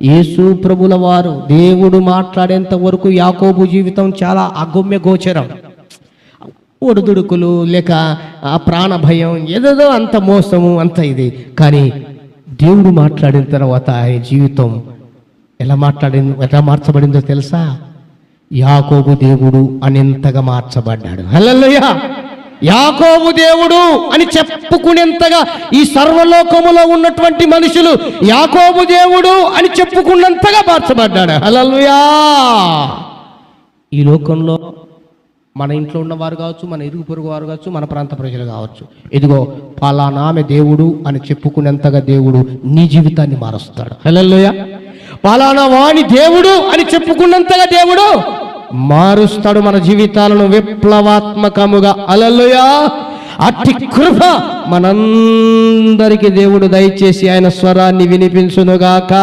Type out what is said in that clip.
యేసు ప్రభుల వారు దేవుడు మాట్లాడేంత వరకు యాకోబు జీవితం చాలా అగమ్య గోచరం. ఒడిదుడుకులు లేక ఆ ప్రాణ భయం, ఏదేదో అంత మోసము అంత ఇది. కానీ దేవుడు మాట్లాడిన తర్వాత ఆయన జీవితం ఎలా మార్చబడిందో తెలుసా? యాకోబు దేవుడు అనేంతగా మార్చబడ్డాడు. హల్లెలూయా! యాకోబు దేవుడు అని చెప్పుకునేంతగా ఈ సర్వలోకములో ఉన్నటువంటి మనుషులు యాకోబు దేవుడు అని చెప్పుకున్నంతగా మార్చబడ్డాడు. హల్లెలూయా! ఈ లోకంలో మన ఇంట్లో ఉన్నవారు కావచ్చు, మన ఇరుగు పొరుగు వారు కావచ్చు, మన ప్రాంత ప్రజలు కావచ్చు, ఇదిగో పలానా ఆమె దేవుడు అని చెప్పుకునేంతగా దేవుడు నీ జీవితాన్ని మారుస్తాడు. హల్లెలూయా! పలానా వాణి దేవుడు అని చెప్పుకున్నంతగా దేవుడు మారుస్తాడు మన జీవితాలను విప్లవాత్మకముగా. హల్లెలూయా! అట్టి కృప మనందరికీ దేవుడు దయచేసి ఆయన స్వరాన్ని వినిపించునుగాక.